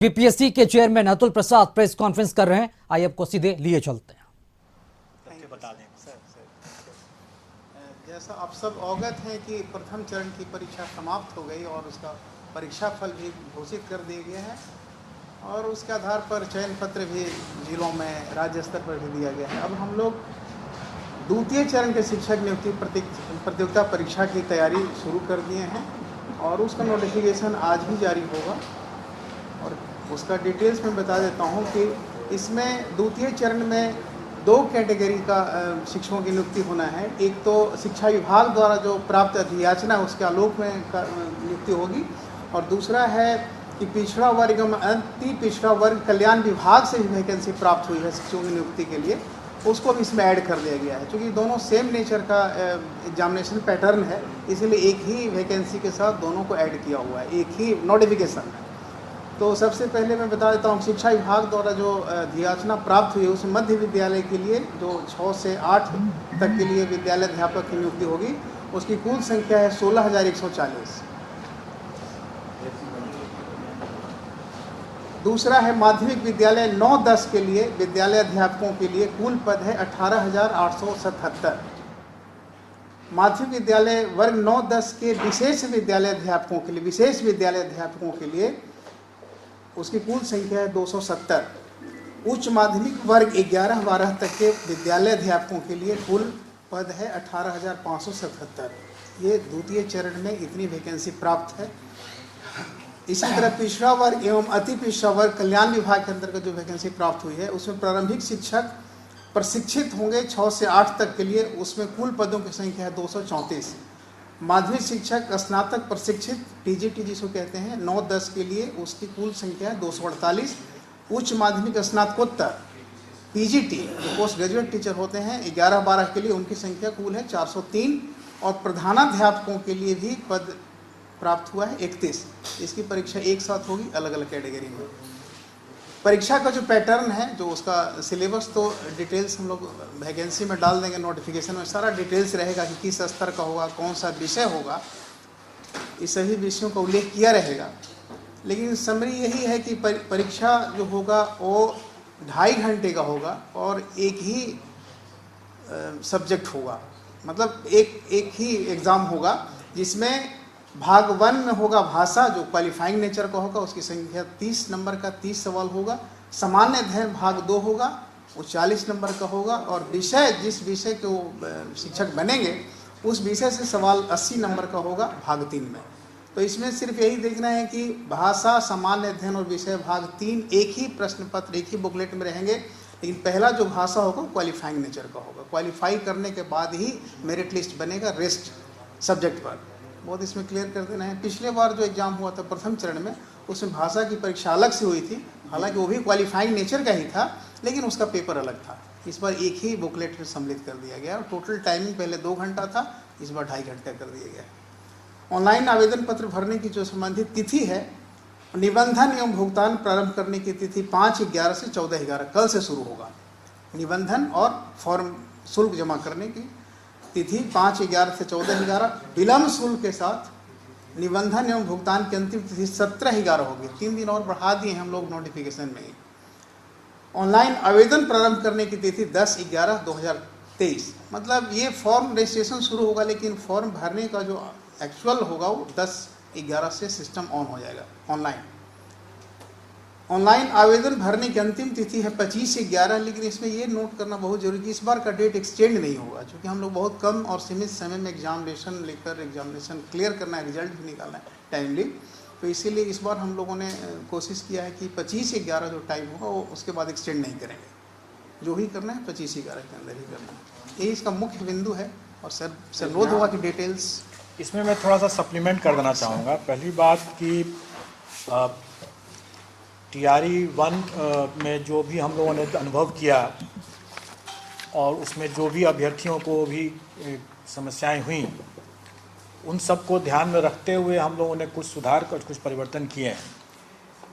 BPSC के chairman Atul Prasad press conference कर रहे हैं। आइए आपको सीधे लिए चलते हैं। बता दें जैसा आप सब अवगत हैं कि प्रथम चरण की परीक्षा समाप्त हो गई और उसका परीक्षा फल भी घोषित कर दिया गया है और उसके आधार पर चयन पत्र भी जिलों में राज्य स्तर पर भी दिया गया है। अब हम लोग द्वितीय चरण के शिक्षक नियुक्ति प्रतियोगिता परीक्षा की तैयारी शुरू कर दिए हैं और उसका नोटिफिकेशन आज ही जारी होगा और उसका डिटेल्स में बता देता हूं कि इसमें द्वितीय चरण में दो कैटेगरी का शिक्षकों की नियुक्ति होना है। एक तो शिक्षा विभाग द्वारा जो प्राप्त अधियाचना उसके आलोक में नियुक्ति होगी और दूसरा है कि पिछड़ा वर्ग एवं अति पिछड़ा वर्ग कल्याण विभाग से भी वैकेंसी प्राप्त हुई है शिक्षकों की नियुक्ति के लिए, उसको भी इसमें ऐड कर दिया गया है। क्योंकि दोनों सेम नेचर का एग्जामिनेशन पैटर्न है, इसलिए एक ही वैकेंसी के साथ दोनों को ऐड किया हुआ है, एक ही नोटिफिकेशन है। तो सबसे पहले मैं बता देता हूँ, शिक्षा विभाग द्वारा जो अधियाचना प्राप्त हुई है उस मध्य विद्यालय के लिए जो 6 से 8 तक के लिए विद्यालय अध्यापक की नियुक्ति होगी, उसकी कुल संख्या है 16,140। दूसरा है माध्यमिक विद्यालय 9-10 के लिए विद्यालय अध्यापकों के लिए कुल पद है 18,877। माध्यमिक विद्यालय वर्ग 9-10 के विशेष विद्यालय अध्यापकों के लिए, विशेष विद्यालय अध्यापकों के लिए उसकी कुल संख्या है 270। उच्च माध्यमिक वर्ग 11-12 तक के विद्यालय अध्यापकों के लिए कुल पद है 18,577। ये द्वितीय चरण में इतनी वैकेंसी प्राप्त है। इसी तरह पिछड़ा वर्ग एवं अति पिछड़ा वर्ग कल्याण विभाग के अंतर्गत जो वैकेंसी प्राप्त हुई है उसमें प्रारंभिक शिक्षक प्रशिक्षित होंगे 6 से 8 तक के लिए, उसमें कुल पदों की संख्या है 234। माध्यमिक शिक्षक स्नातक प्रशिक्षित टीजीटी जिसको कहते हैं 9-10 के लिए उसकी कुल संख्या है 248। उच्च माध्यमिक स्नातकोत्तर पीजीटी जो पोस्ट ग्रेजुएट टीचर होते हैं 11-12 के लिए उनकी संख्या कुल है 403 और प्रधानाध्यापकों के लिए भी पद प्राप्त हुआ है 31। इसकी परीक्षा एक साथ होगी अलग अलग कैटेगरी में। परीक्षा का जो पैटर्न है, जो उसका सिलेबस, तो डिटेल्स हम लोग वैकेंसी में डाल देंगे, नोटिफिकेशन में सारा डिटेल्स रहेगा कि किस स्तर का होगा, कौन सा विषय होगा, इस सभी विषयों का उल्लेख किया रहेगा। लेकिन समरी यही है कि परीक्षा जो होगा वो 2.5 घंटे का होगा और एक ही सब्जेक्ट होगा, मतलब एक ही एग्ज़ाम होगा जिसमें भाग 1 में होगा भाषा जो क्वालिफाइंग नेचर का होगा, उसकी संख्या 30 नंबर का 30 सवाल होगा। सामान्य अध्ययन भाग 2 होगा, वो 40 नंबर का होगा और विषय जिस विषय के वो शिक्षक बनेंगे उस विषय से सवाल 80 नंबर का होगा भाग 3 में। तो इसमें सिर्फ यही देखना है कि भाषा, सामान्य अध्ययन और विषय भाग 3 एक ही प्रश्न पत्र एक ही बुकलेट में रहेंगे, लेकिन पहला जो भाषा होगा क्वालिफाइंग नेचर का होगा। क्वालिफाई करने के बाद ही मेरिट लिस्ट बनेगा रेस्ट सब्जेक्ट पर। बहुत इसमें क्लियर कर देना है। पिछले बार जो एग्जाम हुआ था प्रथम चरण में उसमें भाषा की परीक्षा अलग से हुई थी, हालांकि वो भी क्वालिफाइंग नेचर का ही था लेकिन उसका पेपर अलग था। इस बार एक ही बुकलेट में सम्मिलित कर दिया गया और टोटल टाइमिंग पहले 2 घंटा था, इस बार 2.5 घंटा कर दिया गया। ऑनलाइन आवेदन पत्र भरने की जो संबंधित तिथि है, निबंधन एवं भुगतान प्रारंभ करने की तिथि 5/11 से 14/11 कल से शुरू होगा। निबंधन और फॉर्म शुल्क जमा करने की तिथि 5/11 से 14/11, विलम्ब शुल्क के साथ निबंधन एवं भुगतान की अंतिम तिथि 17/11 होगी। 3 दिन और बढ़ा दिए हम लोग नोटिफिकेशन में। ऑनलाइन आवेदन प्रारंभ करने की तिथि 10/11/2023, मतलब ये फॉर्म रजिस्ट्रेशन शुरू होगा लेकिन फॉर्म भरने का जो एक्चुअल होगा वो 10/11 से सिस्टम ऑन हो जाएगा ऑनलाइन। ऑनलाइन आवेदन भरने की अंतिम तिथि है 25/11, लेकिन इसमें ये नोट करना बहुत जरूरी है इस बार का डेट एक्सटेंड नहीं होगा, क्योंकि हम लोग बहुत कम और सीमित समय में एग्जामिनेशन लेकर एग्जामिनेशन क्लियर करना है, रिजल्ट भी निकालना है टाइमली। तो इसीलिए इस बार हम लोगों ने कोशिश किया है कि 25/11 जो टाइम होगा वो उसके बाद एक्सटेंड नहीं करेंगे। जो ही करना है 25/11 के अंदर ही करना है, यही इसका मुख्य बिंदु है। और सर अनुरोध होगा कि डिटेल्स इसमें मैं थोड़ा सा सप्लीमेंट कर देना चाहूँगा। पहली बात कि TRE 1 में जो भी हम लोगों ने अनुभव किया और उसमें जो भी अभ्यर्थियों को भी समस्याएं हुई, उन सब को ध्यान में रखते हुए हम लोगों ने कुछ सुधार कर कुछ परिवर्तन किए हैं।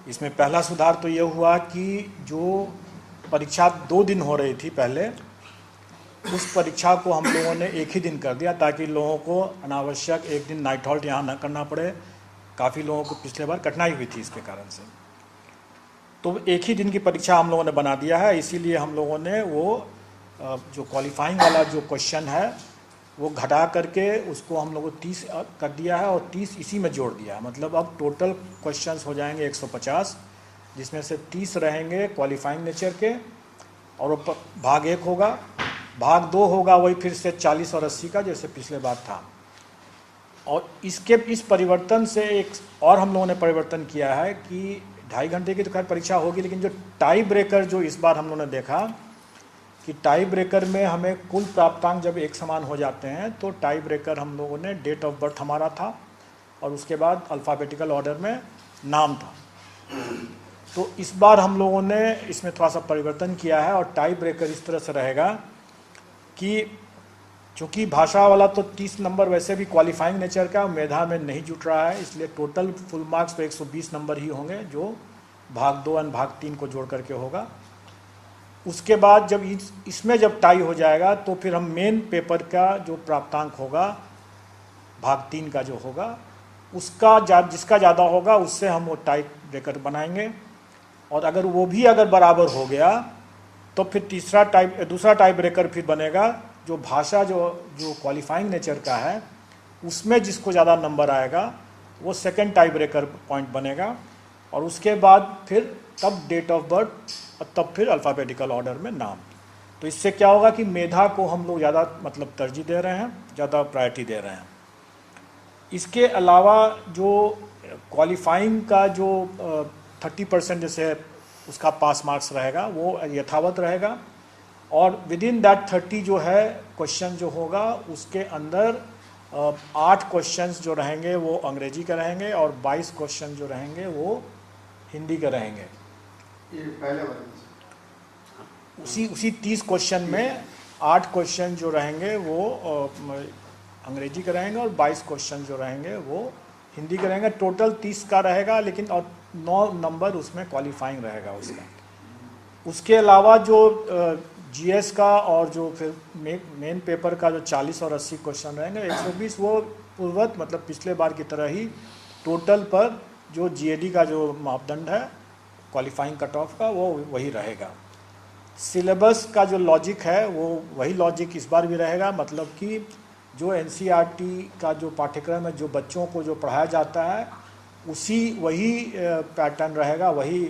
इसमें पहला सुधार तो ये हुआ कि जो परीक्षा 2 दिन हो रही थी पहले, उस परीक्षा को हम लोगों ने एक ही दिन कर दिया ताकि लोगों को अनावश्यक एक दिन नाइट हॉल्ट यहाँ न करना पड़े। काफ़ी लोगों को पिछले बार कठिनाई हुई थी इसके कारण से। तो एक ही दिन की परीक्षा हम लोगों ने बना दिया है, इसीलिए हम लोगों ने वो जो क्वालिफाइंग वाला जो क्वेश्चन है वो घटा करके उसको हम लोगों 30 कर दिया है और 30 इसी में जोड़ दिया है। मतलब अब टोटल क्वेश्चंस हो जाएंगे 150, जिसमें से 30 रहेंगे क्वालिफाइंग नेचर के और वो भाग 1 होगा, भाग 2 होगा वही फिर से 40 और 80 का जैसे पिछले बार था। और इस परिवर्तन से एक और हम लोगों ने परिवर्तन किया है कि 2.5 घंटे की तो खैर परीक्षा होगी, लेकिन जो टाई ब्रेकर जो इस बार हम लोगों ने देखा कि टाई ब्रेकर में हमें कुल प्राप्तांक जब एक समान हो जाते हैं तो टाई ब्रेकर हम लोगों ने डेट ऑफ बर्थ हमारा था और उसके बाद अल्फ़ाबेटिकल ऑर्डर में नाम था। तो इस बार हम लोगों ने इसमें थोड़ा सा परिवर्तन किया है और टाई ब्रेकर इस तरह से रहेगा कि चूँकि भाषा वाला तो 30 नंबर वैसे भी क्वालिफाइंग नेचर का मेधा में नहीं जुट रहा है, इसलिए टोटल फुल मार्क्स तो 120 नंबर ही होंगे जो भाग 2 और भाग 3 को जोड़ करके होगा। उसके बाद जब इसमें जब टाई हो जाएगा तो फिर हम मेन पेपर का जो प्राप्तांक होगा भाग 3 का जो होगा उसका जिसका ज़्यादा होगा उससे हम वो टाई ब्रेकर बनाएंगे और अगर वो भी अगर बराबर हो गया तो फिर दूसरा टाई ब्रेकर फिर बनेगा जो भाषा जो क्वालिफाइंग नेचर का है उसमें जिसको ज़्यादा नंबर आएगा वो सेकंड टाई ब्रेकर पॉइंट बनेगा और उसके बाद फिर तब डेट ऑफ बर्थ और तब फिर अल्फ़ाबेटिकल ऑर्डर में नाम। तो इससे क्या होगा कि मेधा को हम लोग ज़्यादा मतलब तरजीह दे रहे हैं, ज़्यादा प्रायोरिटी दे रहे हैं। इसके अलावा जो क्वालिफाइंग का जो 30% जैसे उसका पास मार्क्स रहेगा वो यथावत रहेगा और विद इन दैट 30 जो है क्वेश्चन जो होगा उसके अंदर 8 क्वेश्चंस जो रहेंगे वो अंग्रेजी के रहेंगे और 22 क्वेश्चन जो रहेंगे वो हिंदी के रहेंगे। ये पहले वाले उसी 30 क्वेश्चन में 8 क्वेश्चन जो रहेंगे वो अंग्रेजी के रहेंगे और 22 क्वेश्चन जो रहेंगे वो हिंदी के रहेंगे। टोटल 30 का रहेगा, लेकिन और 9 नंबर उसमें क्वालिफाइंग रहेगा उसका। उसके अलावा जो जीएस का और जो फिर मेन पेपर का जो 40 और 80 क्वेश्चन रहेंगे 120 वो पूर्वत मतलब पिछले बार की तरह ही टोटल पर जो जीएडी का जो मापदंड है क्वालिफाइंग कट ऑफ का वो वही रहेगा। सिलेबस का जो लॉजिक है वो वही लॉजिक इस बार भी रहेगा, मतलब कि जो एनसीईआरटी का जो पाठ्यक्रम है जो बच्चों को जो पढ़ाया जाता है वही पैटर्न रहेगा वही,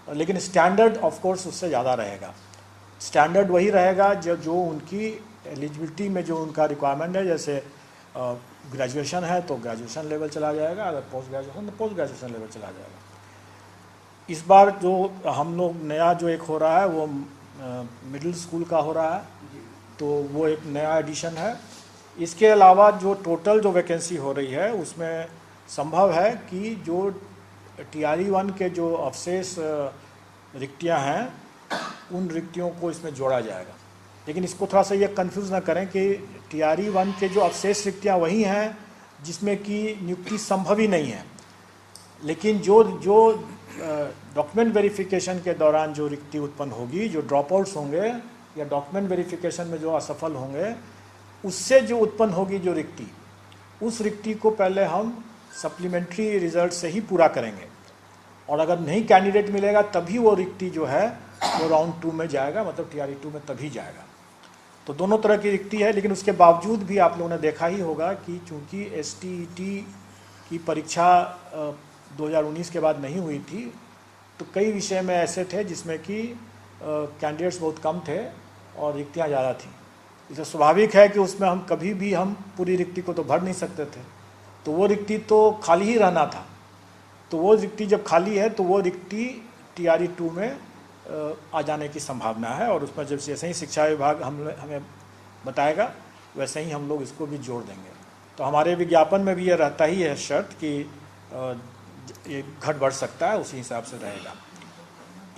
लेकिन स्टैंडर्ड ऑफ कोर्स उससे ज़्यादा रहेगा। स्टैंडर्ड वही रहेगा जो उनकी एलिजिबिलिटी में जो उनका रिक्वायरमेंट है, जैसे ग्रेजुएशन है तो ग्रेजुएशन लेवल चला जाएगा, अगर पोस्ट ग्रेजुएशन तो पोस्ट ग्रेजुएशन लेवल चला जाएगा। इस बार जो हम लोग नया जो एक हो रहा है वो मिडिल स्कूल का हो रहा है, तो वो एक नया एडिशन है। इसके अलावा जो टोटल जो वैकेंसी हो रही है उसमें संभव है कि जो टीआरई 1 के जो अवशेष रिक्तियां हैं उन रिक्तियों को इसमें जोड़ा जाएगा। लेकिन इसको थोड़ा सा ये कंफ्यूज ना करें कि टीआरई 1 के जो अवशेष रिक्तियां वही हैं जिसमें कि नियुक्ति संभव ही नहीं है, लेकिन जो डॉक्यूमेंट वेरिफिकेशन के दौरान जो रिक्ति उत्पन्न होगी, जो ड्रॉप आउट्स होंगे या डॉक्यूमेंट वेरिफिकेशन में जो असफल होंगे उससे जो उत्पन्न होगी जो रिक्ति, उस रिक्ति को पहले हम सप्लीमेंट्री रिजल्ट से ही पूरा करेंगे और अगर नहीं कैंडिडेट मिलेगा तभी वो रिक्ति जो है वो राउंड 2 में जाएगा, मतलब टीआरई 2 में तभी जाएगा। तो दोनों तरह की रिक्ति है, लेकिन उसके बावजूद भी आप लोगों ने देखा ही होगा कि चूंकि एसटीईटी की परीक्षा 2019 के बाद नहीं हुई थी तो कई विषय में ऐसे थे जिसमें कि कैंडिडेट्स बहुत कम थे और रिक्तियाँ ज़्यादा थीं। इसे स्वाभाविक है कि उसमें हम कभी भी हम पूरी रिक्ति को तो भर नहीं सकते थे, तो वो रिक्ति तो खाली ही रहना था। तो वो रिक्ति जब खाली है तो वो रिक्ति टीआरई 2 में आ जाने की संभावना है और उसमें जब जैसे ही शिक्षा विभाग हमें बताएगा वैसे ही हम लोग इसको भी जोड़ देंगे। तो हमारे विज्ञापन में भी ये रहता ही है शर्त कि ये घट बढ़ सकता है, उसी हिसाब से रहेगा।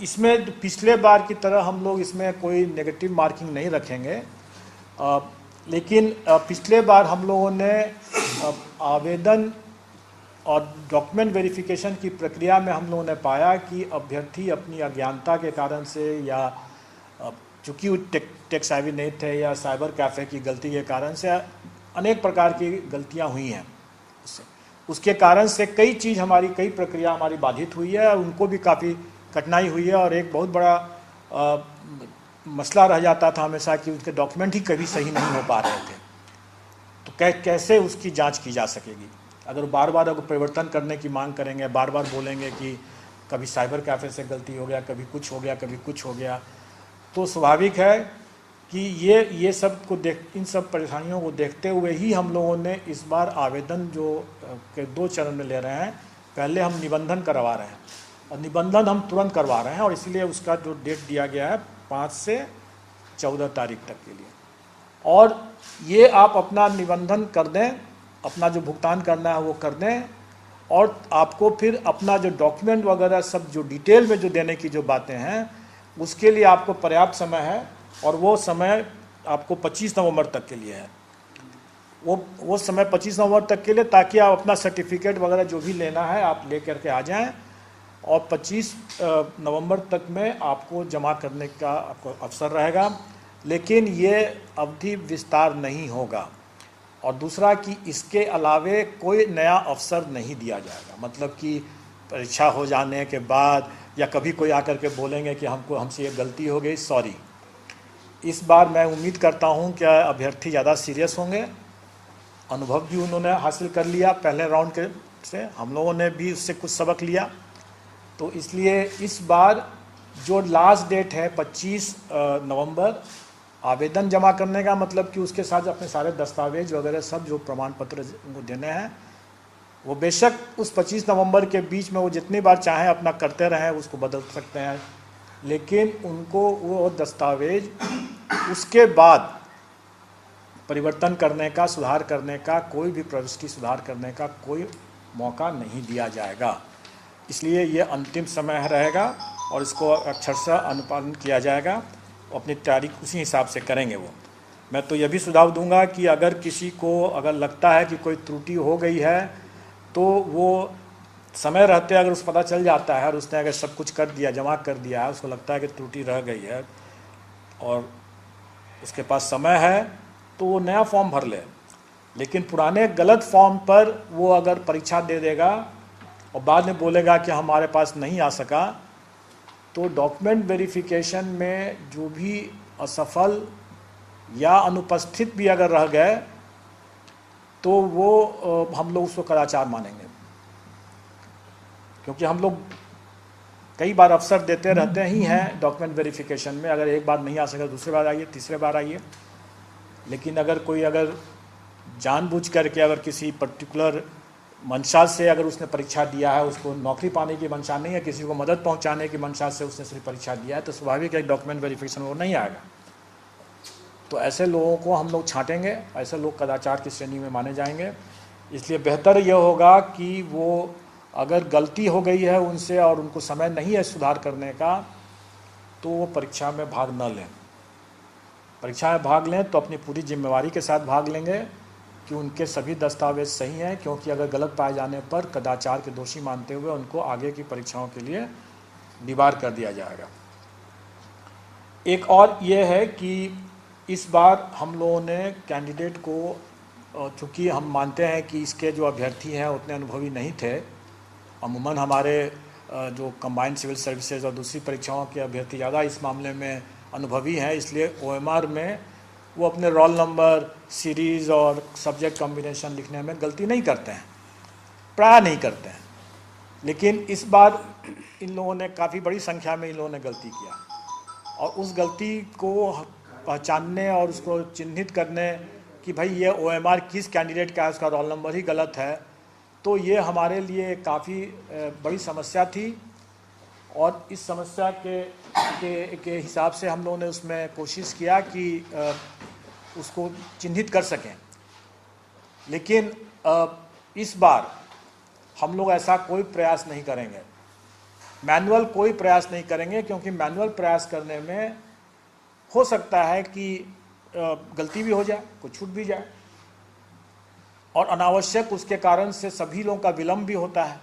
इसमें पिछले बार की तरह हम लोग इसमें कोई नेगेटिव मार्किंग नहीं रखेंगे, लेकिन पिछले बार हम लोगों ने आवेदन और डॉक्यूमेंट वेरिफिकेशन की प्रक्रिया में हम लोगों ने पाया कि अभ्यर्थी अपनी अज्ञानता के कारण से या चूँकि वो टेक सेवी नहीं थे या साइबर कैफ़े की गलती के कारण से अनेक प्रकार की गलतियां हुई हैं। उसके कारण से कई प्रक्रिया हमारी बाधित हुई है और उनको भी काफ़ी कठिनाई हुई है। और एक बहुत बड़ा मसला रह जाता था हमेशा कि उसके डॉक्यूमेंट ही कभी सही नहीं हो पा रहे थे। तो कैसे उसकी जांच की जा सकेगी? अगर बार बार अगर परिवर्तन करने की मांग करेंगे, बार बार बोलेंगे कि कभी साइबर कैफ़े से गलती हो गया, कभी कुछ हो गया, कभी कुछ हो गया, तो स्वाभाविक है कि ये सब को इन सब परेशानियों को देखते हुए ही हम लोगों ने इस बार आवेदन जो के 2 चरण में ले रहे हैं। पहले हम निबंधन करवा रहे हैं और निबंधन हम तुरंत करवा रहे हैं, और इसलिए उसका जो डेट दिया गया है 5 से 14 तारीख तक के लिए। और ये आप अपना निबंधन कर दें, अपना जो भुगतान करना है वो कर दें, और आपको फिर अपना जो डॉक्यूमेंट वगैरह सब जो डिटेल में जो देने की जो बातें हैं उसके लिए आपको पर्याप्त समय है। और वो समय आपको 25 नवंबर तक के लिए है। वो समय 25 नवंबर तक के लिए, ताकि आप अपना सर्टिफिकेट वगैरह जो भी लेना है आप ले करके आ जाएं, और 25 नवंबर तक में आपको जमा करने का आपको अवसर रहेगा। लेकिन ये अवधि विस्तार नहीं होगा। और दूसरा कि इसके अलावे कोई नया अवसर नहीं दिया जाएगा। मतलब कि परीक्षा हो जाने के बाद या कभी कोई आकर के बोलेंगे कि हमसे ये गलती हो गई, सॉरी। इस बार मैं उम्मीद करता हूँ कि अभ्यर्थी ज़्यादा सीरियस होंगे। अनुभव भी उन्होंने हासिल कर लिया पहले राउंड के से, हम लोगों ने भी उससे कुछ सबक लिया। तो इसलिए इस बार जो लास्ट डेट है 25 नवंबर आवेदन जमा करने का, मतलब कि उसके साथ अपने सारे दस्तावेज वगैरह सब जो प्रमाण पत्र उनको देने हैं, वो बेशक उस 25 नवंबर के बीच में वो जितनी बार चाहें अपना करते रहें, उसको बदल सकते हैं। लेकिन उनको वो दस्तावेज उसके बाद परिवर्तन करने का, सुधार करने का, कोई भी प्रविष्टि सुधार करने का कोई मौका नहीं दिया जाएगा। इसलिए ये अंतिम समय रहेगा और इसको अक्षरशः अनुपालन किया जाएगा। अपनी तैयारी उसी हिसाब से करेंगे वो। मैं तो यह भी सुझाव दूंगा कि अगर किसी को अगर लगता है कि कोई त्रुटि हो गई है, तो वो समय रहते अगर उस पता चल जाता है और उसने अगर सब कुछ कर दिया, जमा कर दिया है, उसको लगता है कि त्रुटि रह गई है और उसके पास समय है, तो वो नया फॉर्म भर ले। लेकिन पुराने गलत फॉर्म पर वो अगर परीक्षा दे देगा और बाद में बोलेगा कि हमारे पास नहीं आ सका, तो डॉक्यूमेंट वेरिफिकेशन में जो भी असफल या अनुपस्थित भी अगर रह गए, तो वो हम लोग उसको कदाचार मानेंगे। क्योंकि हम लोग कई बार अवसर देते रहते ही हैं डॉक्यूमेंट वेरिफिकेशन में। अगर एक बार नहीं आ सका, दूसरी बार आइए, तीसरे बार आइए। लेकिन अगर कोई अगर जानबूझ करके अगर किसी पर्टिकुलर मंशा से अगर उसने परीक्षा दिया है, उसको नौकरी पाने की मंशा नहीं है, किसी को मदद पहुंचाने की मंशा से उसने सिर्फ परीक्षा दिया है, तो स्वाभाविक है डॉक्यूमेंट वेरिफिकेशन वो नहीं आएगा। तो ऐसे लोगों को हम लोग छांटेंगे, ऐसे लोग कदाचार की श्रेणी में माने जाएंगे। इसलिए बेहतर यह होगा कि वो अगर गलती हो गई है उनसे और उनको समय नहीं है सुधार करने का, तो वो परीक्षा में भाग न लें। परीक्षा में भाग लें तो अपनी पूरी जिम्मेवारी के साथ भाग लेंगे कि उनके सभी दस्तावेज सही हैं, क्योंकि अगर गलत पाए जाने पर कदाचार के दोषी मानते हुए उनको आगे की परीक्षाओं के लिए निबार कर दिया जाएगा। एक और ये है कि इस बार हम लोगों ने कैंडिडेट को, चूँकि हम मानते हैं कि इसके जो अभ्यर्थी हैं उतने अनुभवी नहीं थे, अमूमन हमारे जो कंबाइंड सिविल सर्विसेज और दूसरी परीक्षाओं के अभ्यर्थी ज़्यादा इस मामले में अनुभवी हैं, इसलिए OMR में वो अपने रोल नंबर, सीरीज़ और सब्जेक्ट कॉम्बिनेशन लिखने में गलती नहीं करते हैं, प्राय नहीं करते हैं। लेकिन इस बार इन लोगों ने काफ़ी बड़ी संख्या में इन लोगों ने गलती किया, और उस गलती को पहचानने और उसको चिन्हित करने कि भाई ये OMR किस कैंडिडेट का है, उसका रोल नंबर ही गलत है, तो ये हमारे लिए काफ़ी बड़ी समस्या थी। और इस समस्या के हिसाब से हम लोगों ने उसमें कोशिश किया कि उसको चिन्हित कर सकें। लेकिन इस बार हम लोग ऐसा कोई प्रयास नहीं करेंगे, मैनुअल कोई प्रयास नहीं करेंगे, क्योंकि मैनुअल प्रयास करने में हो सकता है कि गलती भी हो जाए, कुछ छूट भी जाए, और अनावश्यक उसके कारण से सभी लोगों का विलम्ब भी होता है,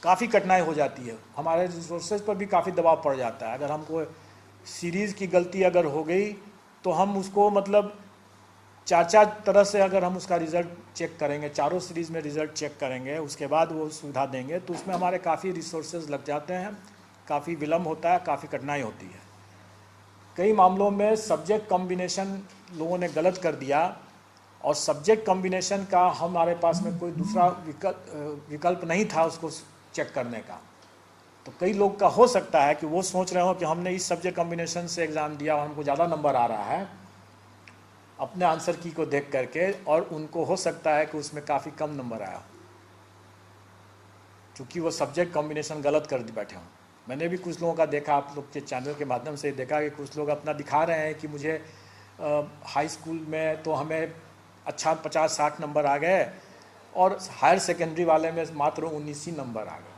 काफ़ी कठिनाई हो जाती है, हमारे रिसोर्सेज पर भी काफ़ी दबाव पड़ जाता है। अगर हमको सीरीज़ की गलती अगर हो गई तो हम उसको मतलब चार तरह से अगर हम उसका रिज़ल्ट चेक करेंगे, चारों सीरीज़ में रिज़ल्ट चेक करेंगे, उसके बाद वो सुविधा देंगे, तो उसमें हमारे काफ़ी रिसोर्सेज लग जाते हैं, काफ़ी विलम्ब होता है, काफ़ी कठिनाई होती है। कई मामलों में सब्जेक्ट कॉम्बिनेशन लोगों ने गलत कर दिया और सब्जेक्ट कॉम्बिनेशन का हमारे पास में कोई दूसरा विकल्प नहीं था उसको चेक करने का। तो कई लोग का हो सकता है कि वो सोच रहे हो कि हमने इस सब्जेक्ट कॉम्बिनेशन से एग्ज़ाम दिया और हमको ज़्यादा नंबर आ रहा है अपने आंसर की को देख करके, और उनको हो सकता है कि उसमें काफ़ी कम नंबर आया क्योंकि वो सब्जेक्ट कॉम्बिनेशन गलत कर बैठे हों। मैंने भी कुछ लोगों का देखा, आप लोग के चैनल के माध्यम से देखा कि कुछ लोग अपना दिखा रहे हैं कि मुझे हाई स्कूल में तो हमें अच्छा 50-60 नंबर आ गए और हायर सेकेंडरी वाले में मात्र 19 ही नंबर आ गए।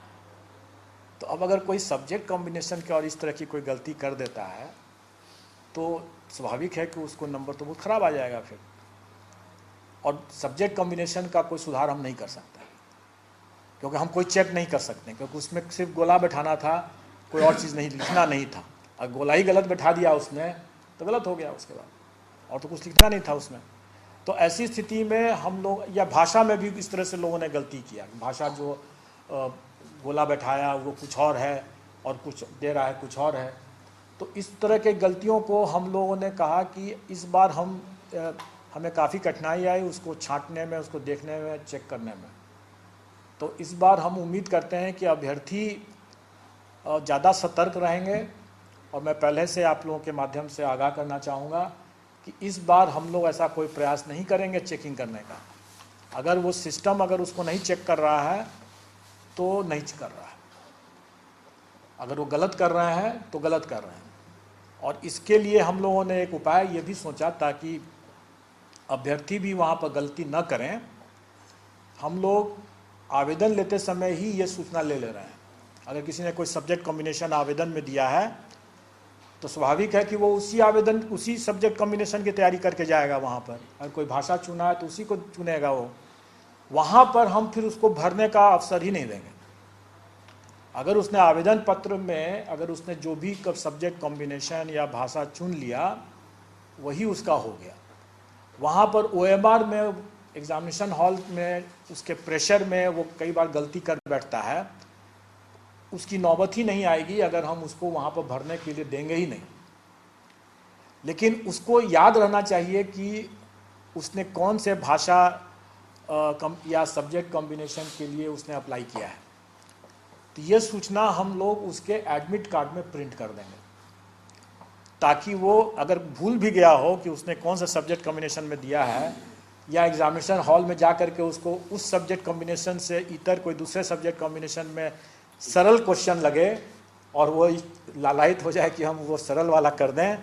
तो अब अगर कोई सब्जेक्ट कॉम्बिनेशन के और इस तरह की कोई गलती कर देता है तो स्वाभाविक है कि उसको नंबर तो बहुत ख़राब आ जाएगा फिर, और सब्जेक्ट कॉम्बिनेशन का कोई सुधार हम नहीं कर सकते क्योंकि हम कोई चेक नहीं कर सकते, क्योंकि उसमें सिर्फ गोला बैठाना था, कोई और चीज़ नहीं, लिखना नहीं था। अगर गोला ही गलत बैठा दिया उसमें तो गलत हो गया, उसके बाद और तो कुछ लिखना नहीं था उसमें। तो ऐसी स्थिति में हम लोग, या भाषा में भी इस तरह से लोगों ने गलती किया, भाषा जो गोला बैठाया वो कुछ और है और कुछ दे रहा है कुछ और है। तो इस तरह के गलतियों को हम लोगों ने कहा कि इस बार हमें काफ़ी कठिनाई आई उसको छांटने में, उसको देखने में, चेक करने में। तो इस बार हम उम्मीद करते हैं कि अभ्यर्थी ज़्यादा सतर्क रहेंगे, और मैं पहले से आप लोगों के माध्यम से आगाह करना चाहूँगा कि इस बार हम लोग ऐसा कोई प्रयास नहीं करेंगे चेकिंग करने का। अगर वो सिस्टम अगर उसको नहीं चेक कर रहा है तो नहीं कर रहा है, अगर वो गलत कर रहे हैं तो गलत कर रहे हैं। और इसके लिए हम लोगों ने एक उपाय ये भी सोचा ताकि अभ्यर्थी भी वहाँ पर गलती न करें। हम लोग आवेदन लेते समय ही ये सूचना ले रहे हैं। अगर किसी ने कोई सब्जेक्ट कॉम्बिनेशन आवेदन में दिया है तो स्वाभाविक है कि वो उसी सब्जेक्ट कॉम्बिनेशन की तैयारी करके जाएगा वहाँ पर। अगर कोई भाषा चुना है तो उसी को चुनेगा वो। वहाँ पर हम फिर उसको भरने का अवसर ही नहीं देंगे। अगर उसने आवेदन पत्र में अगर उसने जो भी सब्जेक्ट कॉम्बिनेशन या भाषा चुन लिया वही उसका हो गया। वहाँ पर OMR में, एग्जामिनेशन हॉल में, उसके प्रेशर में वो कई बार गलती कर बैठता है, उसकी नौबत ही नहीं आएगी अगर हम उसको वहाँ पर भरने के लिए देंगे ही नहीं। लेकिन उसको याद रहना चाहिए कि उसने कौन से भाषा या सब्जेक्ट कॉम्बिनेशन के लिए उसने अप्लाई किया है। तो ये सूचना हम लोग उसके एडमिट कार्ड में प्रिंट कर देंगे ताकि वो अगर भूल भी गया हो कि उसने कौन सा सब्जेक्ट कॉम्बिनेशन में दिया है, या एग्जामिनेशन हॉल में जा कर के उसको उस सब्जेक्ट कॉम्बिनेशन से इतर कोई दूसरे सब्जेक्ट कॉम्बिनेशन में सरल क्वेश्चन लगे और वो लालायित हो जाए कि हम वो सरल वाला कर दें,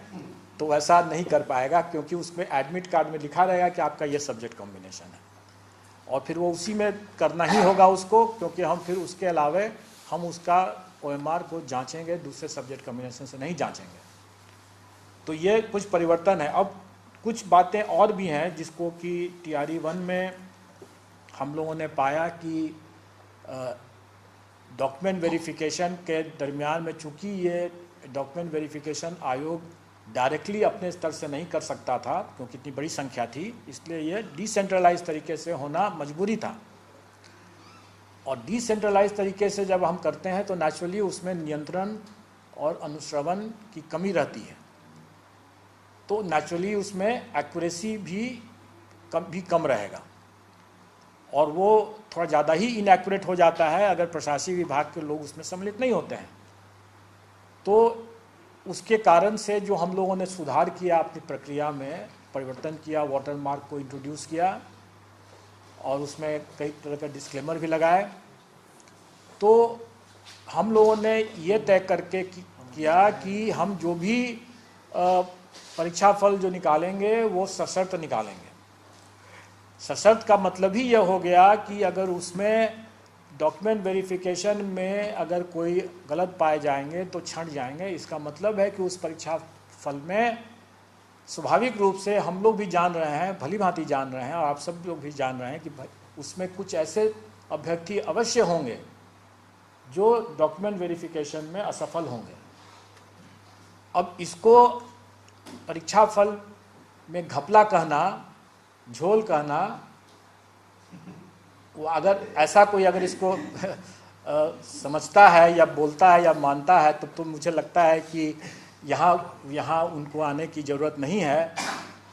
तो ऐसा नहीं कर पाएगा क्योंकि उसमें एडमिट कार्ड में लिखा रहेगा कि आपका ये सब्जेक्ट कॉम्बिनेशन है, और फिर वो उसी में करना ही होगा उसको, क्योंकि हम फिर उसके अलावे हम उसका OMR को जांचेंगे, दूसरे सब्जेक्ट कॉम्बिनेशन से नहीं जांचेंगे। तो ये कुछ परिवर्तन है। अब कुछ बातें और भी हैं जिसको कि TRE 1 में हम लोगों ने पाया कि डॉक्यूमेंट वेरिफिकेशन के दरमियान में, चूँकि ये डॉक्यूमेंट वेरिफिकेशन आयोग डायरेक्टली अपने स्तर से नहीं कर सकता था क्योंकि इतनी बड़ी संख्या थी, इसलिए ये डिसेंट्रलाइज तरीके से होना मजबूरी था। और डिसेंट्रलाइज तरीके से जब हम करते हैं तो नेचुरली उसमें नियंत्रण और अनुश्रवण की कमी रहती है, तो नेचुरली उसमें एक्यूरेसी भी कम रहेगा और वो थोड़ा ज़्यादा ही इनएक्यूरेट हो जाता है अगर प्रशासनिक विभाग के लोग उसमें सम्मिलित नहीं होते हैं। तो उसके कारण से जो हम लोगों ने सुधार किया, अपनी प्रक्रिया में परिवर्तन किया, वाटरमार्क को इंट्रोड्यूस किया और उसमें कई तरह का डिस्क्लेमर भी लगाए। तो हम लोगों ने ये तय करके किया कि हम जो भी परीक्षा फल जो निकालेंगे वो सशर्त निकालेंगे। सशर्त का मतलब ही यह हो गया कि अगर उसमें डॉक्यूमेंट वेरिफिकेशन में अगर कोई गलत पाए जाएंगे तो छंट जाएंगे। इसका मतलब है कि उस परीक्षा फल में स्वाभाविक रूप से हम लोग भी जान रहे हैं, भली भांति जान रहे हैं और आप सब लोग भी जान रहे हैं कि उसमें कुछ ऐसे अभ्यर्थी अवश्य होंगे जो डॉक्यूमेंट वेरिफिकेशन में असफल होंगे। अब इसको परीक्षा फल में घपला कहना, झोल कहना, वो अगर ऐसा कोई अगर इसको समझता है या बोलता है या मानता है, तो मुझे लगता है कि यहाँ उनको आने की ज़रूरत नहीं है,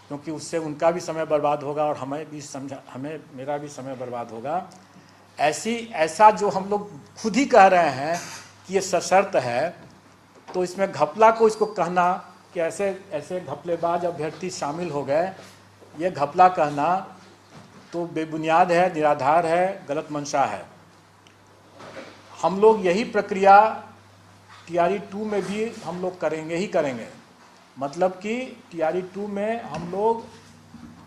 क्योंकि उससे उनका भी समय बर्बाद होगा और मेरा भी समय बर्बाद होगा। ऐसा जो हम लोग खुद ही कह रहे हैं कि ये सशर्त है, तो इसमें घपला को इसको कहना कि ऐसे घपलेबाज अभ्यर्थी शामिल हो गए, ये घपला कहना तो बेबुनियाद है, निराधार है, गलत मंशा है। हम लोग यही प्रक्रिया टीआरई 2 में भी हम लोग करेंगे। मतलब कि टीआरई 2 में हम लोग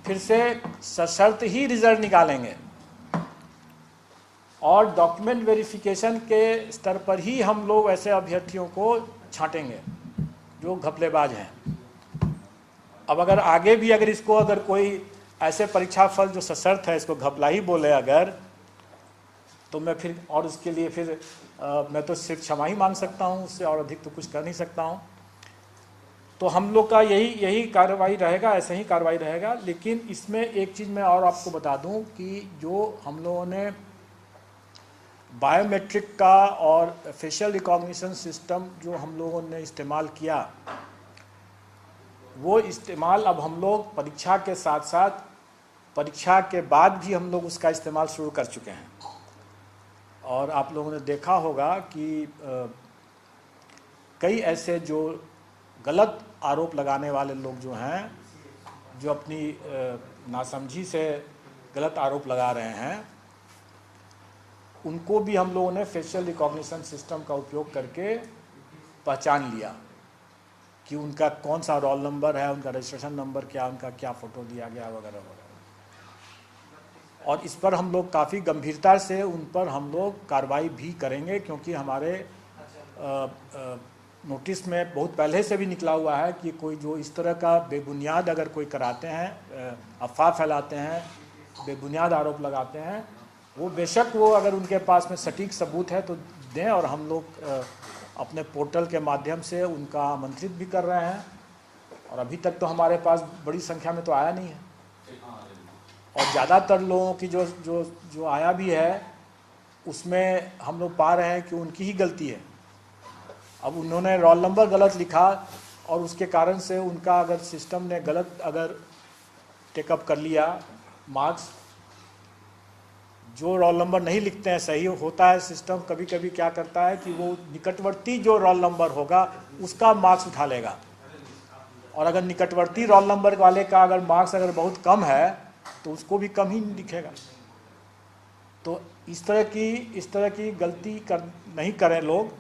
फिर से सशर्त ही रिजल्ट निकालेंगे और डॉक्यूमेंट वेरिफिकेशन के स्तर पर ही हम लोग ऐसे अभ्यर्थियों को छांटेंगे जो घपलेबाज हैं। अब अगर इसको कोई ऐसे परीक्षा फल जो सशर्त है इसको घपला ही बोले अगर, तो मैं फिर और उसके लिए मैं तो सिर्फ क्षमा ही मांग सकता हूँ, उससे और अधिक तो कुछ कर नहीं सकता हूँ। तो हम लोग का यही कार्रवाई रहेगा, ऐसे ही कार्रवाई रहेगा। लेकिन इसमें एक चीज़ मैं और आपको बता दूं कि जो हम लोगों ने बायोमेट्रिक का और फेशियल रिकॉग्निशन सिस्टम जो हम लोगों ने इस्तेमाल किया, वो इस्तेमाल अब हम लोग परीक्षा के साथ साथ परीक्षा के बाद भी हम लोग उसका इस्तेमाल शुरू कर चुके हैं। और आप लोगों ने देखा होगा कि कई ऐसे जो गलत आरोप लगाने वाले लोग जो हैं, जो अपनी नासमझी से गलत आरोप लगा रहे हैं, उनको भी हम लोगों ने फेशियल रिकॉग्निशन सिस्टम का उपयोग करके पहचान लिया कि उनका कौन सा रोल नंबर है, उनका रजिस्ट्रेशन नंबर क्या, उनका क्या फ़ोटो दिया गया वगैरह वगैरह। और इस पर हम लोग काफ़ी गंभीरता से उन पर हम लोग कार्रवाई भी करेंगे, क्योंकि हमारे नोटिस में बहुत पहले से भी निकला हुआ है कि कोई जो इस तरह का बेबुनियाद अगर कोई कराते हैं, अफवाह फैलाते हैं, बेबुनियाद आरोप लगाते हैं, वो बेशक वो अगर उनके पास में सटीक सबूत है तो दें, और हम लोग अपने पोर्टल के माध्यम से उनका आमंत्रित भी कर रहे हैं। और अभी तक तो हमारे पास बड़ी संख्या में तो आया नहीं है, और ज़्यादातर लोगों की जो आया भी है उसमें हम लोग पा रहे हैं कि उनकी ही गलती है। अब उन्होंने रोल नंबर गलत लिखा और उसके कारण से उनका अगर सिस्टम ने गलत अगर टेकअप कर लिया मार्क्स, जो रोल नंबर नहीं लिखते हैं सही होता है, सिस्टम कभी कभी क्या करता है कि वो निकटवर्ती जो रोल नंबर होगा उसका मार्क्स उठा लेगा, और अगर निकटवर्ती रोल नंबर वाले का अगर मार्क्स अगर बहुत कम है तो उसको भी कम ही दिखेगा। तो इस तरह की गलती नहीं करें लोग।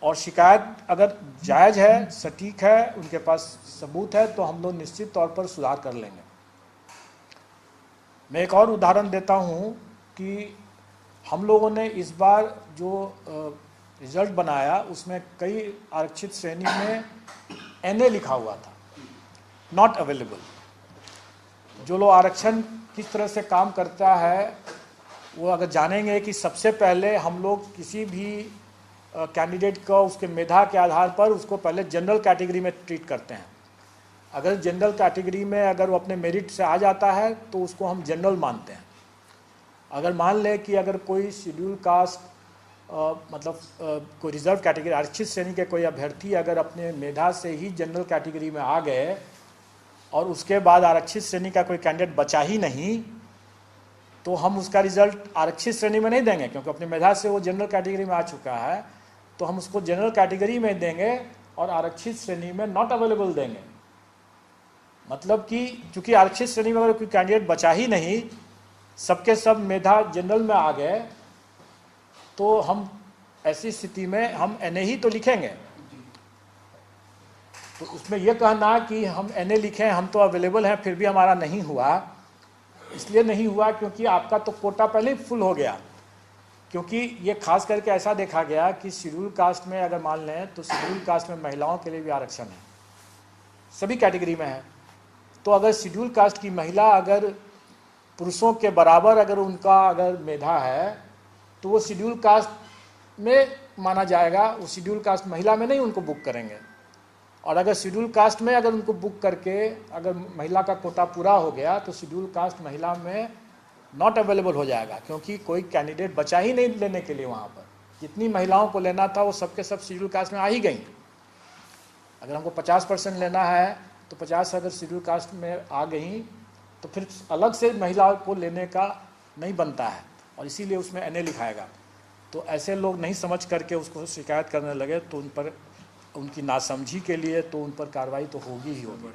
और शिकायत अगर जायज़ है, सटीक है, उनके पास सबूत है, तो हम लोग निश्चित तौर पर सुधार कर लेंगे। मैं एक और उदाहरण देता हूँ कि हम लोगों ने इस बार जो रिज़ल्ट बनाया उसमें कई आरक्षित श्रेणी में NA लिखा हुआ था, नॉट अवेलेबल। जो लोग आरक्षण किस तरह से काम करता है वो अगर जानेंगे कि सबसे पहले हम लोग किसी भी कैंडिडेट को उसके मेधा के आधार पर उसको पहले जनरल कैटेगरी में ट्रीट करते हैं। अगर जनरल कैटेगरी में अगर वो अपने मेरिट से आ जाता है तो उसको हम जनरल मानते हैं। अगर मान लें कि अगर कोई शेड्यूल कास्ट कोई रिजर्व कैटेगरी आरक्षित श्रेणी के कोई अभ्यर्थी अगर अपने मेधा से ही जनरल कैटेगरी में आ गए और उसके बाद आरक्षित श्रेणी का कोई कैंडिडेट बचा ही नहीं, तो हम उसका रिजल्ट आरक्षित श्रेणी में नहीं देंगे, क्योंकि अपने मेधा से वो जनरल कैटेगरी में आ चुका है। तो हम उसको जनरल कैटेगरी में देंगे और आरक्षित श्रेणी में नॉट अवेलेबल देंगे। मतलब कि चूंकि आरक्षित श्रेणी में अगर कोई कैंडिडेट बचा ही नहीं, सबके सब मेधा जनरल में आ गए, तो हम ऐसी स्थिति में हम NA ही तो लिखेंगे। तो उसमें यह कहना कि हम NA लिखें, हम तो अवेलेबल हैं, फिर भी हमारा नहीं हुआ, इसलिए नहीं हुआ क्योंकि आपका तो कोटा पहले ही फुल हो गया। क्योंकि ये खास करके ऐसा देखा गया कि शेड्यूल कास्ट में अगर मान लें तो शेड्यूल कास्ट में महिलाओं के लिए भी आरक्षण है, सभी कैटेगरी में है। तो अगर शेड्यूल कास्ट की महिला अगर पुरुषों के बराबर अगर उनका अगर मेधा है तो वो शेड्यूल कास्ट में माना जाएगा, वो शेड्यूल कास्ट महिला में नहीं उनको बुक करेंगे। और अगर शेड्यूल कास्ट में अगर उनको बुक करके अगर महिला का कोटा पूरा हो गया तो शेड्यूल कास्ट महिला में नॉट अवेलेबल हो जाएगा, क्योंकि कोई कैंडिडेट बचा ही नहीं लेने के लिए। वहाँ पर जितनी महिलाओं को लेना था वो सबके सब शेड्यूल कास्ट में आ ही गई। अगर हमको 50% लेना है तो 50 अगर शेड्यूल कास्ट में आ गई तो फिर अलग से महिलाओं को लेने का नहीं बनता है, और इसीलिए उसमें NA लिखाएगा। तो ऐसे लोग नहीं समझ करके उसको शिकायत करने लगे तो उन पर, उनकी नासमझी के लिए तो उन पर कार्रवाई तो होगी ही होगी।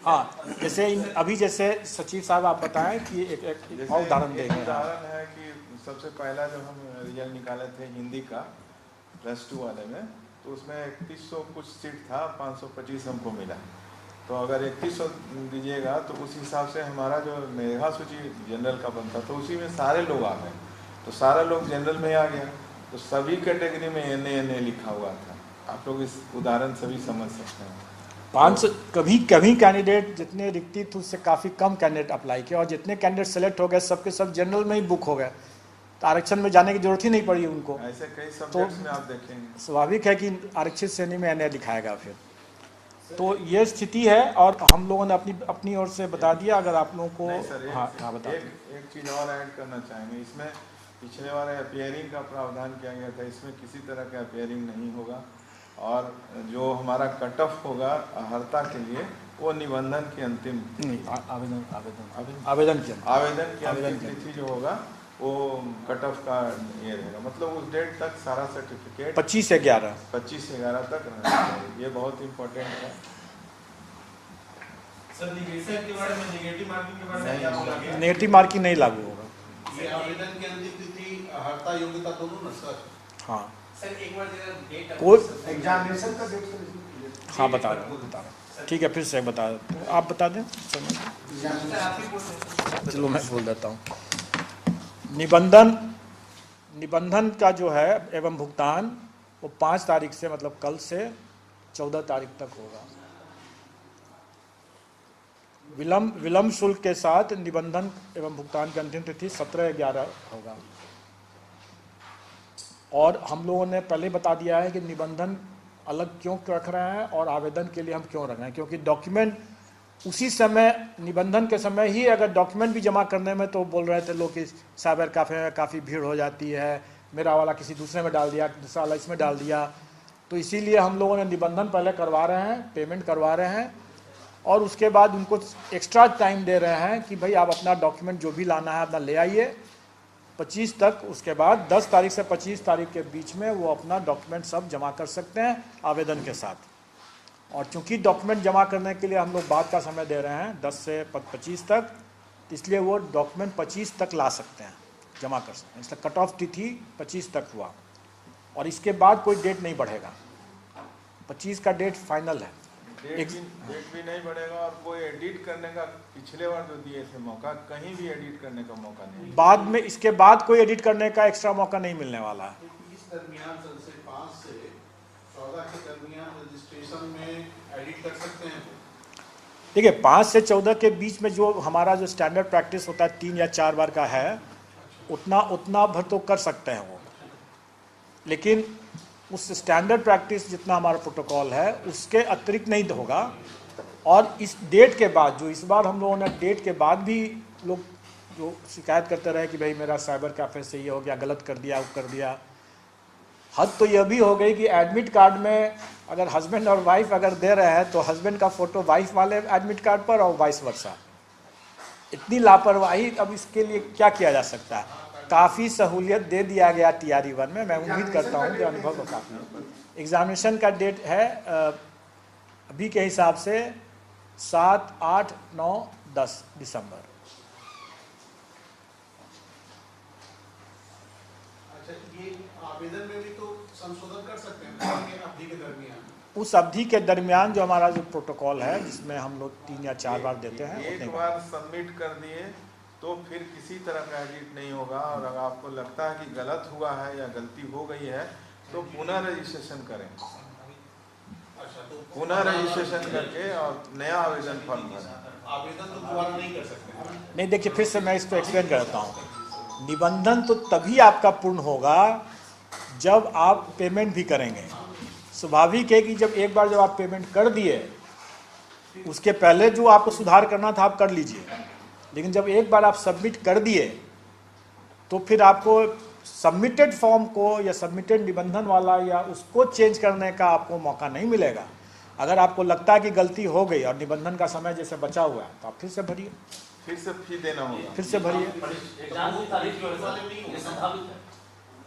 हाँ, जैसे अभी जैसे सचिव साहब आप बताएं कि एक और उदाहरण देंगे। उदाहरण है कि सबसे पहला जब हम रिजल्ट निकाले थे हिंदी का +2 वाले में, तो उसमें 3100 कुछ सीट था, 525 हमको मिला। तो अगर 3100 दीजिएगा तो उस हिसाब से हमारा जो मेधा सूची जनरल का बनता तो उसी में सारे लोग आ गए, तो सारा लोग जनरल में आ गया, तो सभी कैटेगरी में NA लिखा हुआ था। आप लोग इस उदाहरण से भी समझ सकते हैं। 500 कभी कैंडिडेट जितने रिक्ति थे उससे काफ़ी कम कैंडिडेट अप्लाई किया, और जितने कैंडिडेट सेलेक्ट हो गए सबके सब जनरल में ही बुक हो गए, तो आरक्षण में जाने की जरूरत ही नहीं पड़ी उनको। ऐसे कई सब्जेक्ट्स में आप देखेंगे। स्वाभाविक है कि आरक्षित श्रेणी में NA लिखाएगा फिर। तो ये स्थिति है, और हम लोगों ने अपनी ओर से बता दिया। अगर आप लोगों को नहीं सर, हाँ बता एक चीज़ और ऐड करना चाहेंगे। इसमें पिछले बार अपीयरिंग का प्रावधान किया गया था, इसमें किसी तरह का अपीयरिंग नहीं होगा, और जो हमारा कट ऑफ होगा अर्हता के लिए वो निबंधन की अंतिम आवेदन की अंतिम तिथि जो होगा वो कट ऑफ का ये रहेगा, मतलब उस डेट तक सारा सर्टिफिकेट 25/11 तक रहना चाहिए। ये बहुत इम्पोर्टेंट है। सर निगेटिव के बारे में, नेगेटिव मार्किंग के बारे में क्या बोला गया? नेगेटिव मार्किंग नहीं लागू होगा। ये आवेदन की अंतिम तिथि, अर्हता, योग्यता दोनों ना सर? हाँ सर एक बार जरा डेट कोई एग्जामिनेशन का डेट हाँ बता रहा ठीक है, फिर से बता आप बता दें। सर आप ही बोल। चलो मैं बोल देता हूँ। निबंधन का जो है एवं भुगतान वो 5 तारीख से, मतलब कल से 14 तारीख तक होगा। विलम्ब शुल्क के साथ निबंधन एवं भुगतान की अंतिम तिथि 17/11 होगा। और हम लोगों ने पहले बता दिया है कि निबंधन अलग क्यों रख रहे हैं और आवेदन के लिए हम क्यों रख रहे हैं, क्योंकि डॉक्यूमेंट उसी समय, निबंधन के समय ही अगर डॉक्यूमेंट भी जमा करने में, तो बोल रहे थे लोग कि साइबर कैफे में काफ़ी भीड़ हो जाती है, मेरा वाला किसी दूसरे में डाल दिया, दूसरा वाला इसमें डाल दिया। तो इसीलिए हम लोगों ने निबंधन पहले करवा रहे हैं, पेमेंट करवा रहे हैं, और उसके बाद उनको एक्स्ट्रा टाइम दे रहे हैं कि भाई आप अपना डॉक्यूमेंट जो भी लाना है अपना ले आइए 25 तक। उसके बाद 10 तारीख से 25 तारीख के बीच में वो अपना डॉक्यूमेंट सब जमा कर सकते हैं आवेदन के साथ। और चूंकि डॉक्यूमेंट जमा करने के लिए हम लोग बाद का समय दे रहे हैं 10 से 25 तक, इसलिए वो डॉक्यूमेंट 25 तक ला सकते हैं, जमा कर सकते हैं। इसलिए कट ऑफ तिथि 25 तक हुआ, और इसके बाद कोई डेट नहीं बढ़ेगा। 25 का डेट फाइनल है। डेट भी नहीं बढ़ेगा, और कोई एडिट करने का पिछले बार जो दिए थे मौका, कहीं भी एडिट करने का मौका नहीं। बाद में इसके बाद कोई एडिट करने का एक्स्ट्रा मौका नहीं मिलने वाला है। इस दरमियान से 5 से 14 के दरमियान रजिस्ट्रेशन में एडिट कर सकते हैं। देखिए 5 से 14 के बीच में जो हमारा जो स्टैंडर्ड प्रैक्टिस होता है 3 या 4 बार का है, उतना भर तो कर सकते हैं वो, लेकिन उस स्टैंडर्ड प्रैक्टिस जितना हमारा प्रोटोकॉल है उसके अतिरिक्त नहीं होगा। और इस डेट के बाद, जो इस बार हम लोगों ने डेट के बाद भी लोग जो शिकायत करते रहे कि भाई मेरा साइबर कैफे से ये हो गया, गलत कर दिया, वो कर दिया। हद तो यह भी हो गई कि एडमिट कार्ड में अगर हस्बैंड और वाइफ अगर दे रहे हैं तो हस्बैंड का फोटो वाइफ वाले एडमिट कार्ड पर और वाइस वर्सा। इतनी लापरवाही, अब इसके लिए क्या किया जा सकता है? काफ़ी सहूलियत दे दिया गया TRE 1 में। मैं उम्मीद करता हूँ कि अनुभव काफ़ी। एग्जामिनेशन का डेट है अभी के हिसाब से 7, 8, 9, 10 दिसंबर। अच्छा, ये आवेदन में भी तो संशोधन कर सकते हैं अवधि के दरमियान? उस अवधि के दरमियान जो हमारा जो प्रोटोकॉल है, जिसमें हम लोग 3 या 4 बार देते हैं, एक बार सबमिट कर दिए तो फिर किसी तरह का एडिट नहीं होगा। और अगर आपको लगता है कि गलत हुआ है या गलती हो गई है तो पुनः रजिस्ट्रेशन करें। अच्छा, तो पुनः रजिस्ट्रेशन करके और नया आवेदन फॉर्म भरें। आवेदन तो दोबारा नहीं कर सकते? नहीं, देखिए फिर से मैं इसको एक्सप्लेन करता हूँ। निबंधन तो तभी आपका पूर्ण होगा जब आप पेमेंट भी करेंगे। स्वाभाविक है कि एक बार जब आप पेमेंट कर दिए, उसके पहले जो आपको सुधार करना था आप कर लीजिए, लेकिन जब एक बार आप सबमिट कर दिए तो फिर आपको सबमिटेड फॉर्म को या सबमिटेड निबंधन वाला या उसको चेंज करने का आपको मौका नहीं मिलेगा। अगर आपको लगता है कि गलती हो गई और निबंधन का समय जैसे बचा हुआ है तो आप फिर से भरिए, फिर से फी देना होगा। फिर से भरिए। एग्जाम की तारीख जो है ये संभावित है।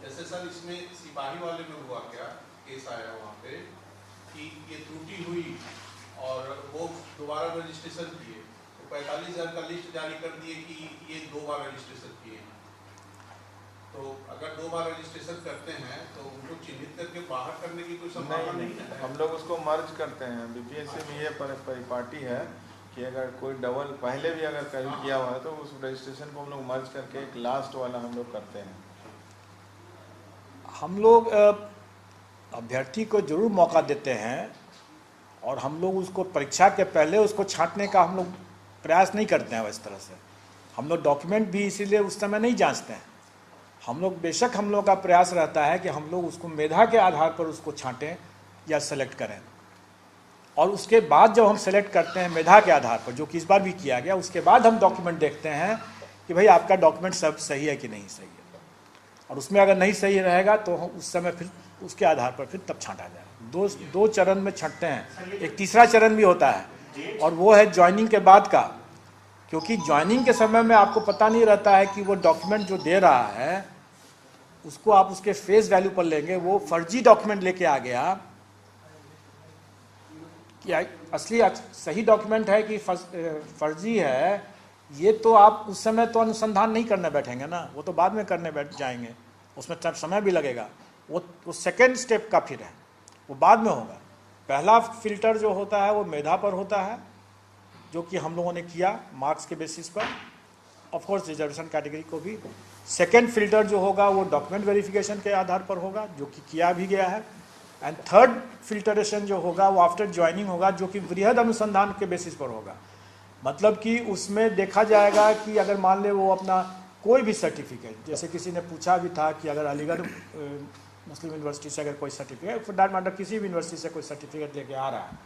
जैसे सर इसमें सिपाही वाले में हुआ क्या केस आया वहाँ पे कि ये त्रुटि हुई और वो दोबारा रजिस्ट्रेशन किए तो 45,000 का लिस्ट जारी कर दिए कि ये 2 बार रजिस्ट्रेशन किए। तो अगर 2 बार रजिस्ट्रेशन करते हैं तो उनको चिन्हित करके बाहर करने की कोई संभावना नहीं है। हम लोग उसको मर्ज करते हैं। बीपीएससी में ये परिपाटी है कि अगर कोई डबल पहले भी अगर कहीं किया हुआ है तो उस रजिस्ट्रेशन को हम लोग मर्ज करके एक लास्ट वाला हम लोग करते हैं। हम लोग अभ्यर्थी को जरूर मौका देते हैं और हम लोग उसको परीक्षा के पहले उसको छांटने का हम लोग प्रयास नहीं करते हैं। इस तरह से हम लोग डॉक्यूमेंट भी इसीलिए उस समय नहीं जांचते हैं। हम लोग बेशक हम लोग का प्रयास रहता है कि हम लोग उसको मेधा के आधार पर उसको छांटें या सेलेक्ट करें, और उसके बाद जब हम सेलेक्ट करते हैं मेधा के आधार पर, जो कि इस बार भी किया गया, उसके बाद हम डॉक्यूमेंट देखते हैं कि भाई आपका डॉक्यूमेंट सब सही है कि नहीं सही है, और उसमें अगर नहीं सही रहेगा तो उस समय फिर उसके आधार पर फिर तब छांटा जाए। दो चरण में छांटते हैं। एक तीसरा चरण भी होता है और वो है ज्वाइनिंग के बाद का, क्योंकि ज्वाइनिंग के समय में आपको पता नहीं रहता है कि वो डॉक्यूमेंट जो दे रहा है उसको आप उसके फेस वैल्यू पर लेंगे, वो फर्जी डॉक्यूमेंट लेके आ गया कि असली सही डॉक्यूमेंट है कि फर्जी है, ये तो आप उस समय तो अनुसंधान नहीं करने बैठेंगे ना, वो तो बाद में करने बैठ जाएंगे, उसमें समय भी लगेगा। वो सेकेंड स्टेप का फिर है, वो बाद में होगा। पहला फिल्टर जो होता है वो मेधा पर होता है, जो कि हम लोगों ने किया मार्क्स के बेसिस पर, ऑफ कोर्स रिजर्वेशन कैटेगरी को भी। सेकेंड फिल्टर जो होगा वो डॉक्यूमेंट वेरिफिकेशन के आधार पर होगा, जो कि किया भी गया है। एंड थर्ड फिल्टरेशन जो होगा वो आफ्टर ज्वाइनिंग होगा, जो कि वृहद अनुसंधान के बेसिस पर होगा। मतलब कि उसमें देखा जाएगा कि अगर मान ले वो अपना कोई भी सर्टिफिकेट, जैसे किसी ने पूछा भी था कि अगर अलीगढ़ मुस्लिम यूनिवर्सिटी से अगर कोई सर्टिफिकेट, फॉर दैट मैटर किसी भी यूनिवर्सिटी से कोई सर्टिफिकेट लेके आ रहा है,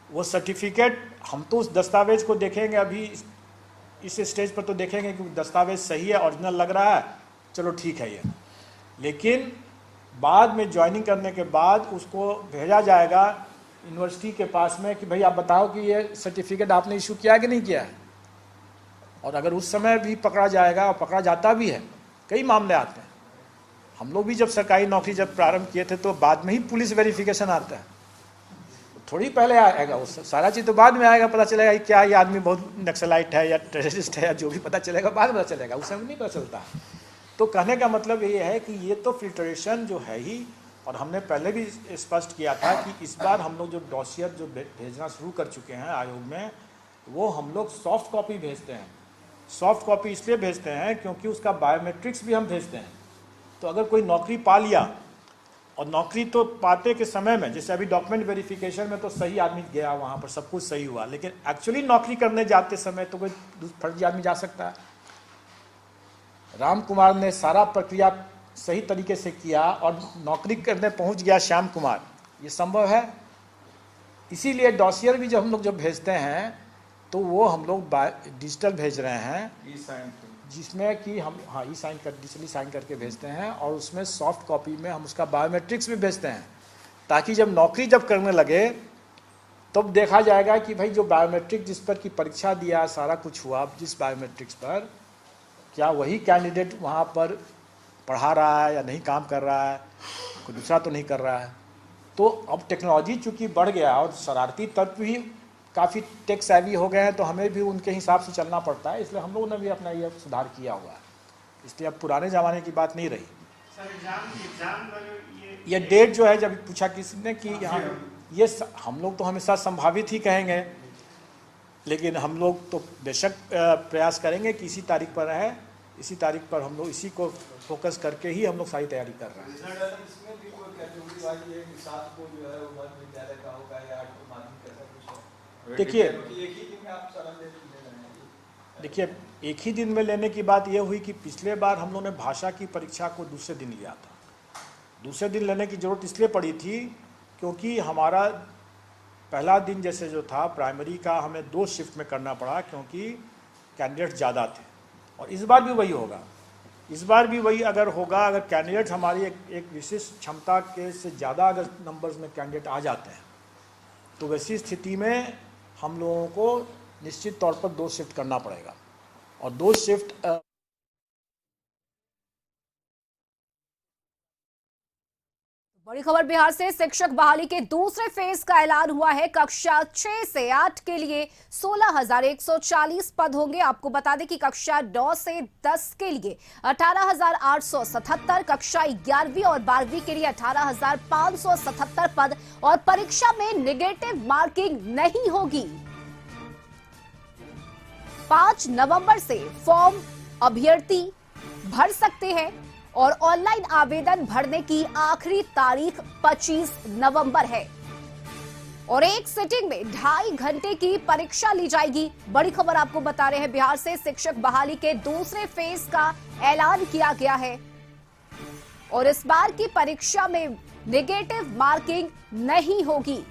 वो सर्टिफिकेट हम तो उस दस्तावेज को देखेंगे, अभी इस स्टेज पर तो देखेंगे कि दस्तावेज सही है, ओरिजिनल लग रहा है, चलो ठीक है ये। लेकिन बाद में ज्वाइनिंग करने के बाद उसको भेजा जाएगा यूनिवर्सिटी के पास में कि भाई आप बताओ कि ये सर्टिफिकेट आपने इशू किया कि नहीं किया है। और अगर उस समय भी पकड़ा जाएगा, और पकड़ा जाता भी है, कई मामले आते हैं। हम लोग भी जब सरकारी नौकरी जब प्रारंभ किए थे तो बाद में ही पुलिस वेरिफिकेशन आता है, थोड़ी पहले आएगा, वो सारा चीज़ तो बाद में आएगा, पता चलेगा कि क्या ये आदमी बहुत नक्सलाइट है या टेररिस्ट है या जो भी पता चलेगा बाद में पता चलेगा, उस समय नहीं पता चलता। तो कहने का मतलब ये है कि ये तो फिल्ट्रेशन जो है ही, और हमने पहले भी स्पष्ट किया था कि इस बार हम लोग जो डॉसियर जो भेजना शुरू कर चुके हैं आयोग में, वो हम लोग सॉफ्ट कॉपी भेजते हैं। सॉफ्ट कॉपी इसलिए भेजते हैं क्योंकि उसका बायोमेट्रिक्स भी हम भेजते हैं। तो अगर कोई नौकरी पा लिया, और नौकरी तो पाते के समय में, जैसे अभी डॉक्यूमेंट वेरिफिकेशन में तो सही आदमी गया, वहाँ पर सब कुछ सही हुआ, लेकिन एक्चुअली नौकरी करने जाते समय तो कोई फर्जी आदमी जा सकता है। राम कुमार ने सारा प्रक्रिया सही तरीके से किया और नौकरी करने पहुंच गया श्याम कुमार, ये संभव है। इसीलिए डॉसियर भी जब हम लोग जब भेजते हैं तो वो हम लोग डिजिटल भेज रहे हैं, जिसमें कि हम ई साइन कर डिजिटली साइन करके भेजते हैं, और उसमें सॉफ्ट कॉपी में हम उसका बायोमेट्रिक्स भी भेजते हैं, ताकि जब नौकरी जब करने लगे तब देखा जाएगा कि भाई जो बायोमेट्रिक जिस पर की परीक्षा दिया, सारा कुछ हुआ जिस बायोमेट्रिक्स पर, क्या वही कैंडिडेट वहाँ पर पढ़ा रहा है या नहीं काम कर रहा है, कोई दूसरा तो नहीं कर रहा है। तो अब टेक्नोलॉजी चूँकि बढ़ गया और शरारती तत्व भी काफ़ी टेक सेवी हो गए हैं, तो हमें भी उनके हिसाब से चलना पड़ता है, इसलिए हम लोगों ने भी अपना ये सुधार किया हुआ है। इसलिए अब पुराने ज़माने की बात नहीं रही। ये डेट जो है, जब पूछा किसी ने कि यहाँ ये हम लोग तो हमेशा संभावित ही कहेंगे, लेकिन हम लोग तो बेशक प्रयास करेंगे कि इसी तारीख पर रहे, इसी तारीख पर हम लोग इसी को फोकस करके ही हम लोग सारी तैयारी कर रहे हैं। देखिए एक ही दिन में लेने की बात यह हुई कि पिछले बार हम लोगों ने भाषा की परीक्षा को दूसरे दिन लिया था। दूसरे दिन लेने की जरूरत इसलिए पड़ी थी क्योंकि हमारा पहला दिन जैसे जो था प्राइमरी का हमें 2 शिफ्ट में करना पड़ा क्योंकि कैंडिडेट ज़्यादा थे, और इस बार भी वही होगा। इस बार भी वही अगर होगा, अगर कैंडिडेट हमारी एक विशिष्ट क्षमता के से ज़्यादा अगर नंबर्स में कैंडिडेट आ जाते हैं तो वैसी स्थिति में हम लोगों को निश्चित तौर पर 2 शिफ्ट करना पड़ेगा। और 2 शिफ्ट बड़ी खबर बिहार से, शिक्षक बहाली के दूसरे फेज का ऐलान हुआ है। कक्षा 6 से 8 के लिए 16,140 पद होंगे। आपको बता दें कि कक्षा 9 से 10 के लिए 18,877, कक्षा 11वीं और 12वीं के लिए 18,577 पद, और परीक्षा में नेगेटिव मार्किंग नहीं होगी। 5 नवंबर से फॉर्म अभ्यर्थी भर सकते हैं और ऑनलाइन आवेदन भरने की आखिरी तारीख 25 नवंबर है, और एक सिटिंग में 2.5 घंटे की परीक्षा ली जाएगी। बड़ी खबर आपको बता रहे हैं बिहार से, शिक्षक बहाली के दूसरे फेज का ऐलान किया गया है और इस बार की परीक्षा में नेगेटिव मार्किंग नहीं होगी।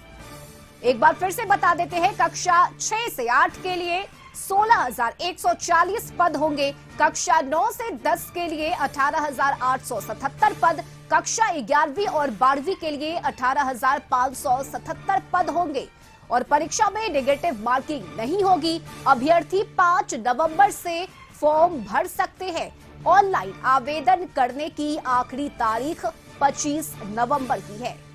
एक बार फिर से बता देते हैं, कक्षा 6 से 8 के लिए 16,140 पद होंगे, कक्षा 9 से 10 के लिए 18,877 पद, कक्षा 11वीं और 12वीं के लिए 18,577 पद होंगे, और परीक्षा में नेगेटिव मार्किंग नहीं होगी। अभ्यर्थी 5 नवंबर से फॉर्म भर सकते हैं। ऑनलाइन आवेदन करने की आखिरी तारीख 25 नवंबर की है।